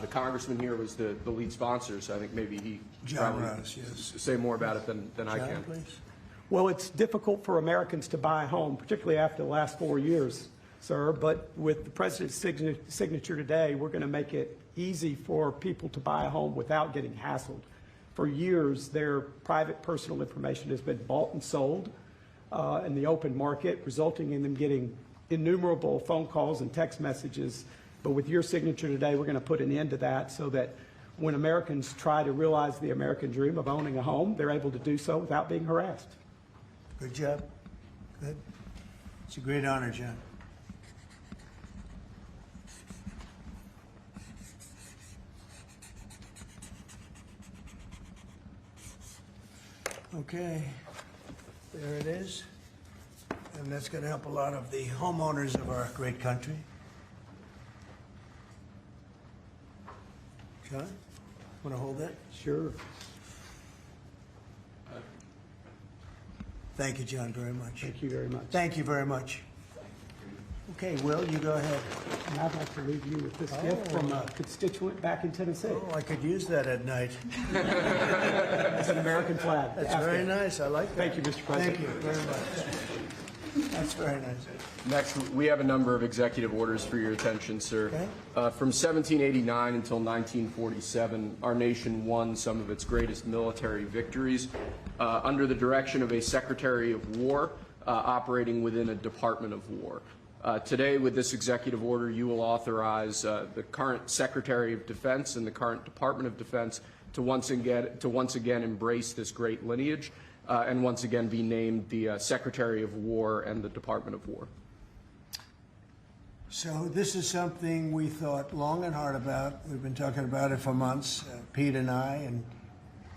The congressman here was the lead sponsor, so I think maybe he John probably Ross, yes. say more about it than I John, can. please. Well, it's difficult for Americans to buy a home, particularly after the last 4 years, sir. But with the president's signature today, we're going to make it easy for people to buy a home without getting hassled. For years, their private personal information has been bought and sold in the open market, resulting in them getting innumerable phone calls and text messages. But with your signature today, we're going to put an end to that so that when Americans try to realize the American dream of owning a home, they're able to do so without being harassed. Good job. Good. It's a great honor, John. Okay, there it is. And that's going to help a lot of the homeowners of our great country. John, want to hold that? Sure. Thank you, John, very much. Thank you very much. Thank you very much. Okay, Will, you go ahead. And I'd like to leave you with this gift from a constituent back in Tennessee. Oh, I could use that at night. It's an American flag. That's very nice. I like that. Thank you, Mr. President. Thank you very much. That's very nice. Next, we have a number of executive orders for your attention, sir. Okay. From 1789 until 1947, our nation won some of its greatest military victories under the direction of a Secretary of War operating within a Department of War. Today, with this executive order, you will authorize the current Secretary of Defense and the current Department of Defense to once again embrace this great lineage and once again be named the Secretary of War and the Department of War. So this is something we thought long and hard about. We've been talking about it for months, Pete and I, and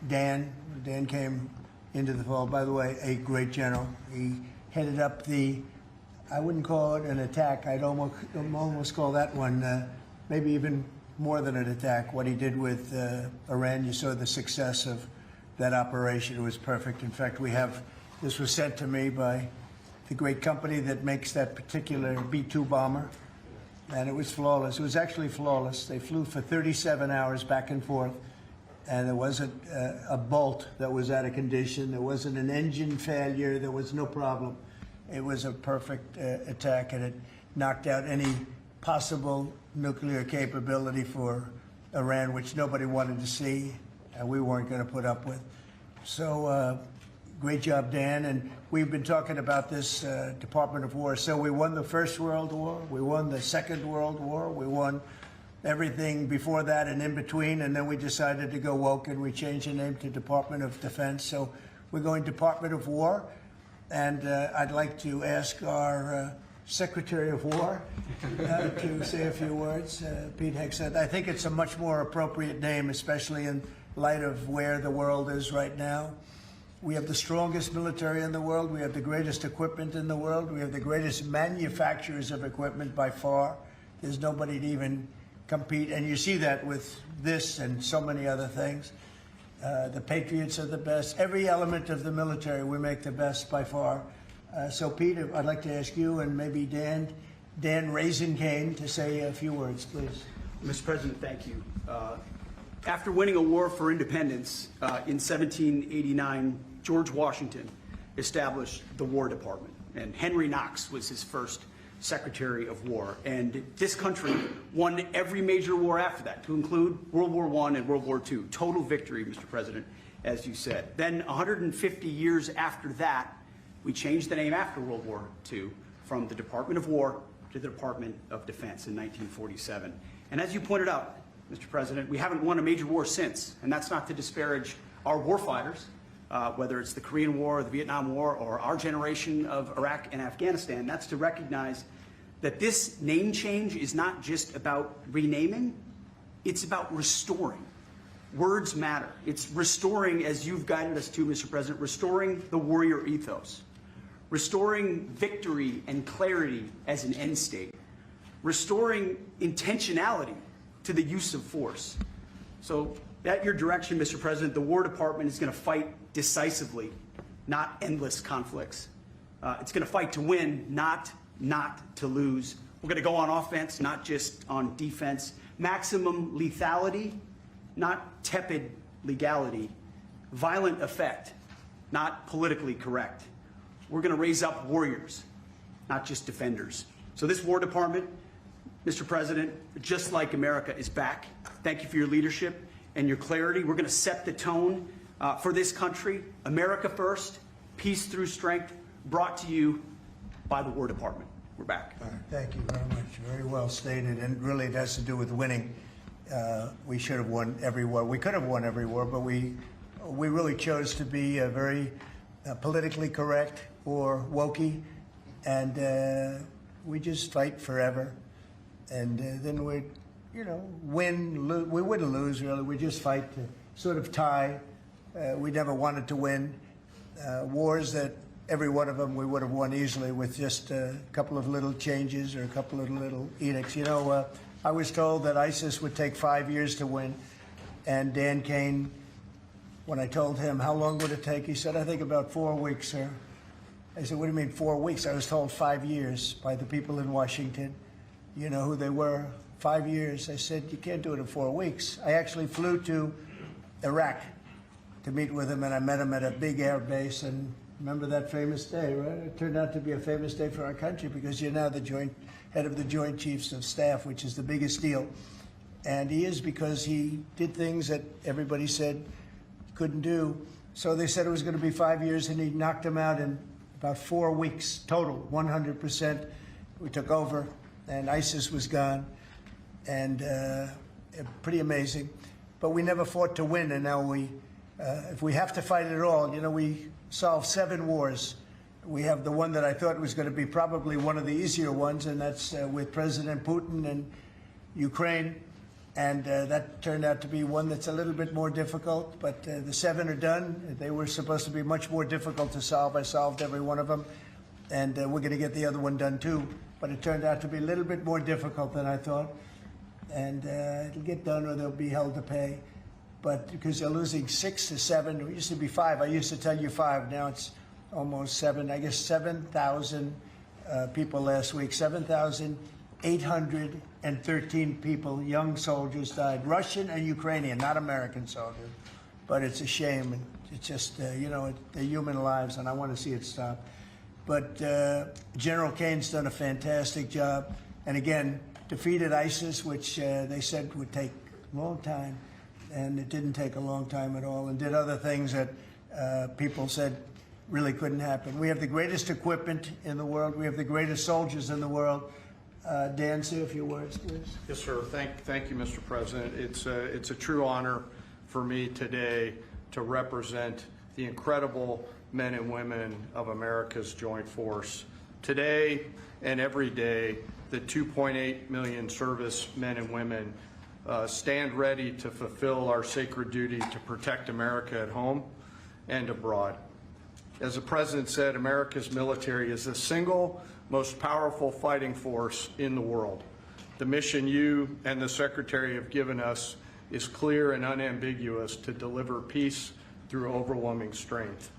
Dan. Dan came into the fall. By the way, a great general. He headed up the, I wouldn't call it an attack. I'd almost call that one maybe even more than an attack. What he did with Iran, you saw the success of that operation. It was perfect. In fact, this was sent to me by the great company that makes that particular B-2 bomber, and it was flawless. It was actually flawless. They flew for 37 hours back and forth, and there wasn't a bolt that was out of condition. There wasn't an engine failure. There was no problem. It was a perfect attack, and it knocked out any possible nuclear capability for Iran, which nobody wanted to see, and we weren't going to put up with. So great job, Dan. And we've been talking about this Department of War. So we won the First World War. We won the Second World War. We won everything before that and in between. And then we decided to go woke, and we changed the name to Department of Defense. So we're going Department of War. And I'd like to ask our Secretary of War to say a few words. Pete Hegseth. I think it's a much more appropriate name, especially in light of where the world is right now. We have the strongest military in the world. We have the greatest equipment in the world. We have the greatest manufacturers of equipment by far. There's nobody to even compete. And you see that with this and so many other things. The Patriots are the best. Every element of the military, we make the best by far. So, Pete, I'd like to ask you and maybe Dan Raisin Kane to say a few words, please. Mr. President, thank you. After winning a war for independence in 1789, George Washington established the War Department, and Henry Knox was his first Secretary of War. And this country won every major war after that, to include World War I and World War II. Total victory, Mr. President, as you said. Then 150 years after that, we changed the name after World War II from the Department of War to the Department of Defense in 1947. And as you pointed out, Mr. President, we haven't won a major war since, and that's not to disparage our warfighters, whether it's the Korean War or the Vietnam War or our generation of Iraq and Afghanistan. That's to recognize that this name change is not just about renaming, it's about restoring. Words matter. It's restoring, as you've guided us to, Mr. President, restoring the warrior ethos, restoring victory and clarity as an end state, restoring intentionality to the use of force. So at your direction, Mr. President, the War Department is going to fight decisively, not endless conflicts. It's going to fight to win, not to lose. We're going to go on offense, not just on defense. Maximum lethality, not tepid legality. Violent effect, not politically correct. We're going to raise up warriors, not just defenders. So this War Department, Mr. President, just like America, is back. Thank you for your leadership and your clarity. We're going to set the tone for this country. America first, peace through strength, brought to you by the War Department. We're back. All right, thank you very much. Very well stated, and really it has to do with winning. We should have won every war. We could have won every war, but we really chose to be very politically correct or wokey, and we just fight forever. And then we, win. We wouldn't lose really. We just fight to sort of tie. We never wanted to win wars that. Every one of them we would have won easily with just a couple of little changes or a couple of little edicts. I was told that ISIS would take 5 years to win, and Dan Kane, when I told him how long would it take, he said, I think about 4 weeks, sir. I said, what do you mean 4 weeks? I was told 5 years by the people in Washington. You know who they were? 5 years. I said, you can't do it in 4 weeks. I actually flew to Iraq to meet with him, and I met him at a big air base, and remember that famous day, right? It turned out to be a famous day for our country because you're now the head of the Joint Chiefs of Staff, which is the biggest deal. And he is because he did things that everybody said couldn't do. So they said it was going to be 5 years, and he knocked them out in about 4 weeks total, 100%. We took over, and ISIS was gone, and pretty amazing. But we never fought to win, and now if we have to fight it all, we solved 7 wars. We have the one that I thought was going to be probably one of the easier ones, and that's with President Putin and Ukraine. And that turned out to be one that's a little bit more difficult, but the 7 are done. They were supposed to be much more difficult to solve. I solved every one of them, and we're going to get the other one done too. But it turned out to be a little bit more difficult than I thought. And it'll get done or they'll be held to pay. But because they're losing 6 to 7, it used to be 5. I used to tell you 5. Now it's almost 7. I guess 7,000 people last week. 7,813 people, young soldiers died. Russian and Ukrainian, not American soldiers. But it's a shame. And it's just, they're human lives, and I want to see it stop. But General Kane's done a fantastic job. And again, defeated ISIS, which they said would take a long time. And it didn't take a long time at all, and did other things that people said really couldn't happen. We have the greatest equipment in the world. We have the greatest soldiers in the world. Dan, say a few words, please. Yes, sir. Thank you, Mr. President. It's a true honor for me today to represent the incredible men and women of America's joint force. Today and every day, the 2.8 million service men and women stand ready to fulfill our sacred duty to protect America at home and abroad. As the President said, America's military is the single most powerful fighting force in the world. The mission you and the Secretary have given us is clear and unambiguous: to deliver peace through overwhelming strength.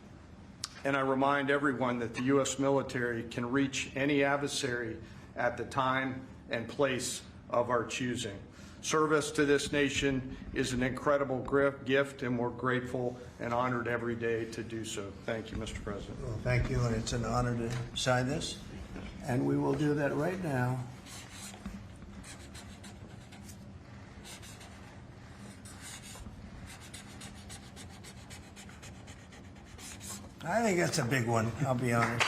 And I remind everyone that the U.S. military can reach any adversary at the time and place of our choosing. Service to this nation is an incredible gift, and we're grateful and honored every day to do so. Thank you, Mr. President. Well, thank you, and it's an honor to sign this. And we will do that right now. I think that's a big one, I'll be honest.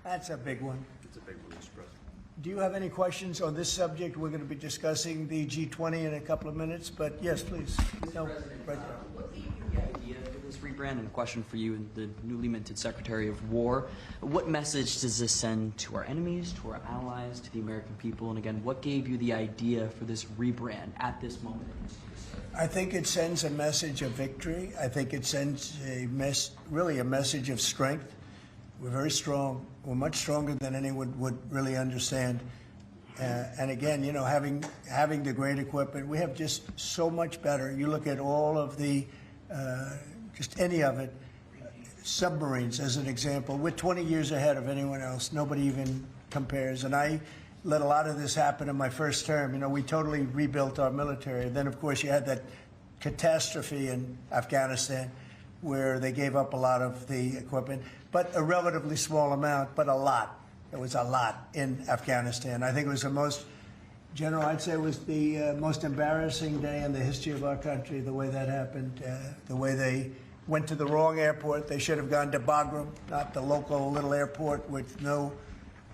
That's a big one. It's a big one, Mr. President. Do you have any questions on this subject? We're going to be discussing the G20 in a couple of minutes, but yes, please. No, right there. What gave you the idea for this rebrand? And a question for you, the newly minted Secretary of War. What message does this send to our enemies, to our allies, to the American people? And again, what gave you the idea for this rebrand at this moment in history? I think it sends a message of victory. I think it sends really a message of strength. We're very strong. We're much stronger than anyone would really understand. And again, having the great equipment, we have just so much better. You look at all of the, just any of it, submarines as an example. We're 20 years ahead of anyone else. Nobody even compares. And I let a lot of this happen in my first term. We totally rebuilt our military. Then, of course, you had that catastrophe in Afghanistan where they gave up a lot of the equipment, but a relatively small amount, but a lot. It was a lot in Afghanistan. I think it was the most, General, I'd say it was the most embarrassing day in the history of our country, the way that happened, the way they went to the wrong airport. They should have gone to Bagram, not the local little airport with no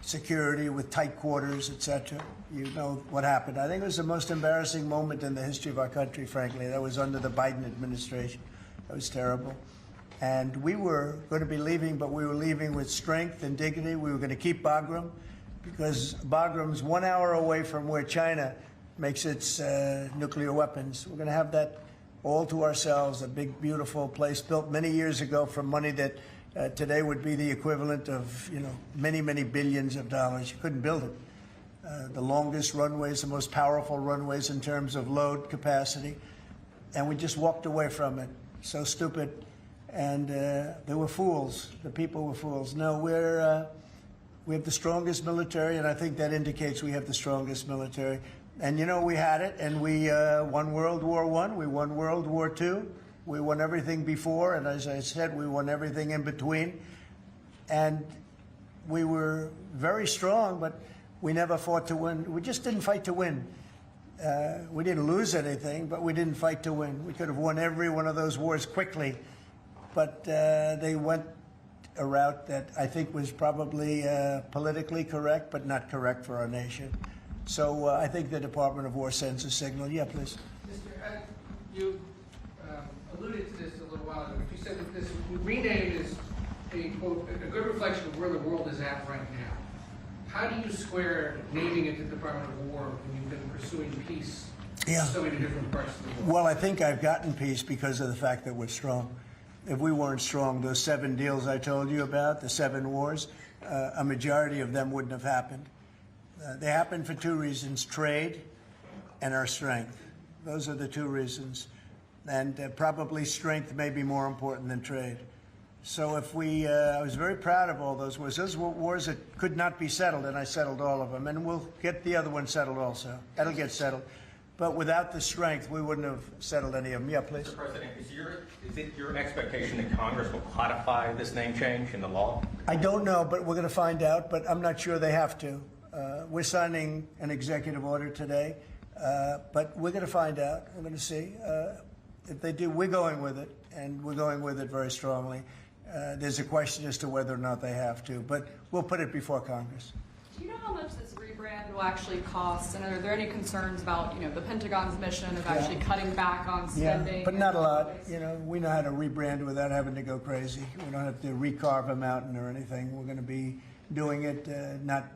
security, with tight quarters, etc. You know what happened. I think it was the most embarrassing moment in the history of our country, frankly. That was under the Biden administration. That was terrible. And we were going to be leaving, but we were leaving with strength and dignity. We were going to keep Bagram because Bagram's 1 hour away from where China makes its nuclear weapons. We're going to have that all to ourselves, a big, beautiful place built many years ago from money that today would be the equivalent of, many, many billions of dollars. You couldn't build it. The longest runways, the most powerful runways in terms of load capacity. And we just walked away from it. So stupid. And they were fools. The people were fools. No, we have the strongest military, and I think that indicates we have the strongest military. And, we had it, and we won World War I, we won World War II, we won everything before, and as I said, we won everything in between. And we were very strong, but we never fought to win. We just didn't fight to win. We didn't lose anything, but we didn't fight to win. We could have won every one of those wars quickly, but they went a route that I think was probably politically correct, but not correct for our nation. So I think the Department of War sends a signal. Yeah, please. Mr. You alluded to this a little while ago, but you said that this rename is a, quote, a good reflection of where the world is at right now. How do you square naming it the Department of War when you've been pursuing peace in so many different parts of the world? Well, I think I've gotten peace because of the fact that we're strong. If we weren't strong, those 7 deals I told you about, the 7 wars, a majority of them wouldn't have happened. They happened for 2 reasons, trade and our strength. Those are the 2 reasons. And probably strength may be more important than trade. So if I was very proud of all those wars. Those were wars that could not be settled, and I settled all of them. And we'll get the other one settled also. That'll get settled. But without the strength, we wouldn't have settled any of them. Yeah, please. Mr. President, is it your expectation that Congress will codify this name change in the law? I don't know, but we're going to find out. But I'm not sure they have to. We're signing an executive order today, but we're going to find out. We're going to see. If they do, we're going with it, and we're going with it very strongly. There's a question as to whether or not they have to, but we'll put it before Congress. Do you know how much this rebrand will actually cost? And are there any concerns about, the Pentagon's mission of actually cutting back on spending? Yeah, but not a lot. We know how to rebrand without having to go crazy. We don't have to recarve a mountain or anything. We're going to be doing it not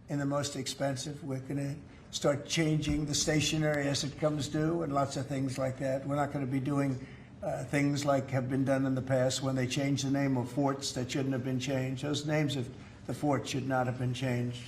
in the most expensive. We're going to start changing the stationery as it comes due and lots of things like that. We're not going to be doing things like have been done in the past when they change the name of forts that shouldn't have been changed. Those names of the forts should not have been changed.